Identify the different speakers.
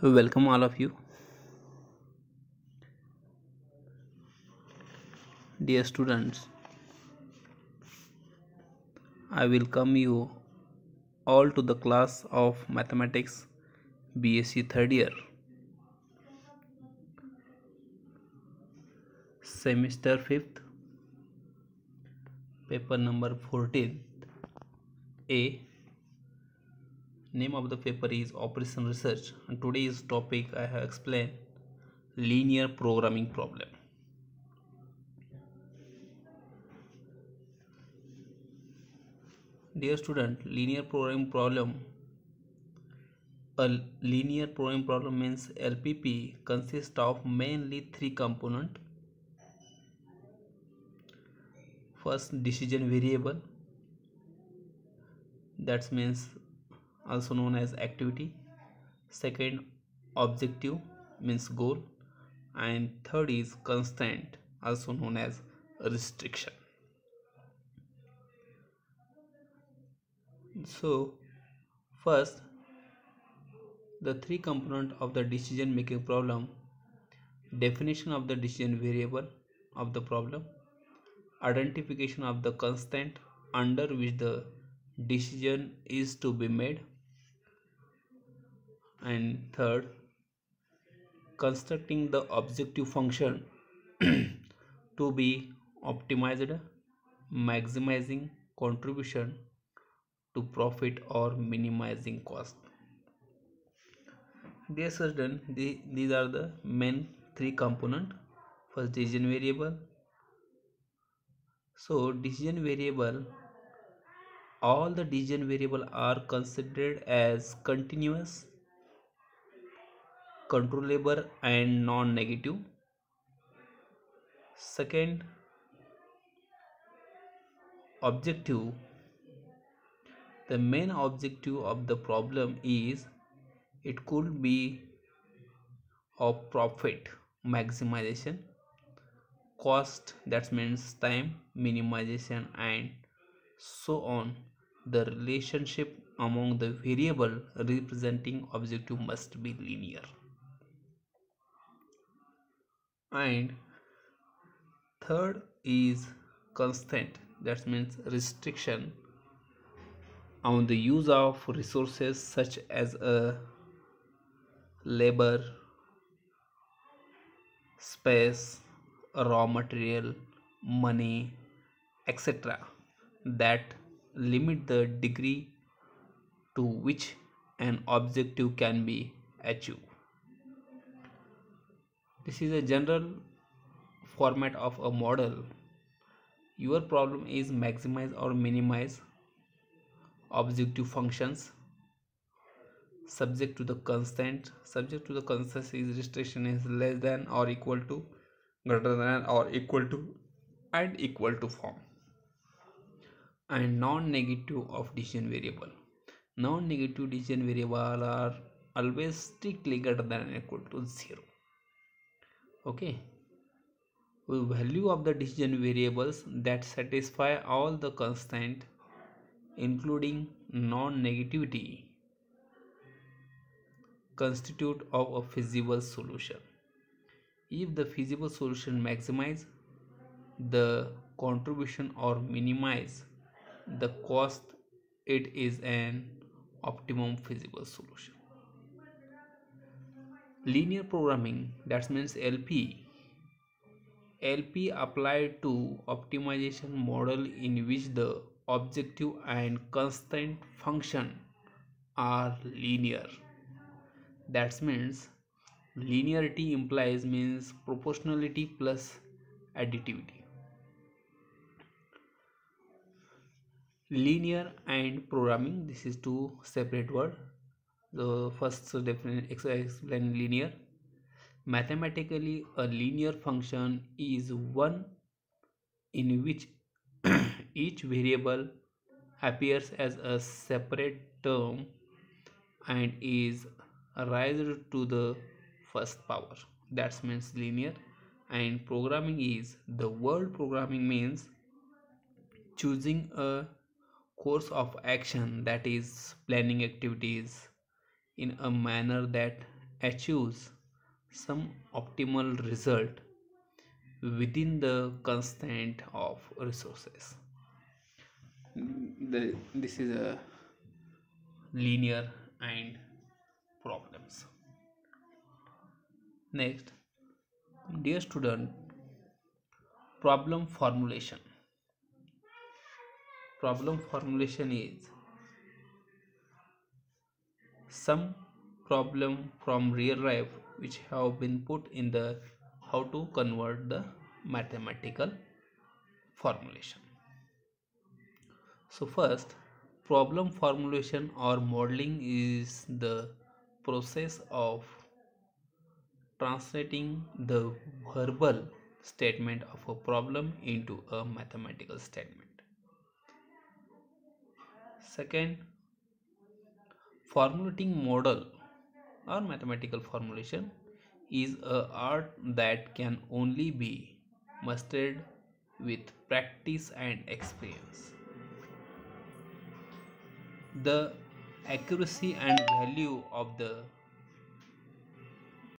Speaker 1: Welcome, all of you, dear students. I welcome you all to the class of Mathematics BSc third year, semester 5th, paper number 14. A. Name of the paper is Operation Research, and today's topic I have explained linear programming problem. Dear student, linear programming problem. A linear programming problem means LPP consists of mainly three components. First, decision variable, that means also known as activity. Second, objective means goal, and third is constraint, also known as restriction. So first, the three component of the decision making problem: definition of the decision variable of the problem, identification of the constraint under which the decision is to be made, and third, constructing the objective function to be optimized, maximizing contribution to profit or minimizing cost. Dear student, these are the main three component. First, decision variable. So decision variable, all the decision variable are considered as continuous, controllable and non-negative. Second, objective. The main objective of the problem is it could be of profit maximization, cost, that means time minimization, and so on. The relationship among the variable representing objective must be linear. And third is constraint, that means restriction on the use of resources such as a labor, space, raw material, money, etc., that limit the degree to which an objective can be achieved. This is a general format of a model. Your problem is maximize or minimize objective functions subject to the constraint. Subject to the constraint is restriction is less than or equal to, greater than or equal to, and equal to form. And non-negative of decision variable. Non-negative decision variable are always strictly greater than or equal to 0. Okay. The value of the decision variables that satisfy all the constraints including non-negativity constitute of a feasible solution. If the feasible solution maximize the contribution or minimize the cost, it is an optimum feasible solution. Linear programming, that means LP applied to optimization model in which the objective and constraint function are linear. That means linearity implies means proportionality plus additivity. Linear and programming, this is two separate words. The first definition explain linear. Mathematically, a linear function is one in which each variable appears as a separate term and is raised to the first power. That means linear. And programming is, the word programming means choosing a course of action, that is planning activities in a manner that achieves some optimal result within the constraint of resources. This is a linear and problems. Next, dear student, problem formulation. Problem formulation is some problem from real life which have been put in the how to convert the mathematical formulation. So first, problem formulation or modeling is the process of translating the verbal statement of a problem into a mathematical statement. Second, formulating model or mathematical formulation is a art that can only be mastered with practice and experience. The accuracy and value of the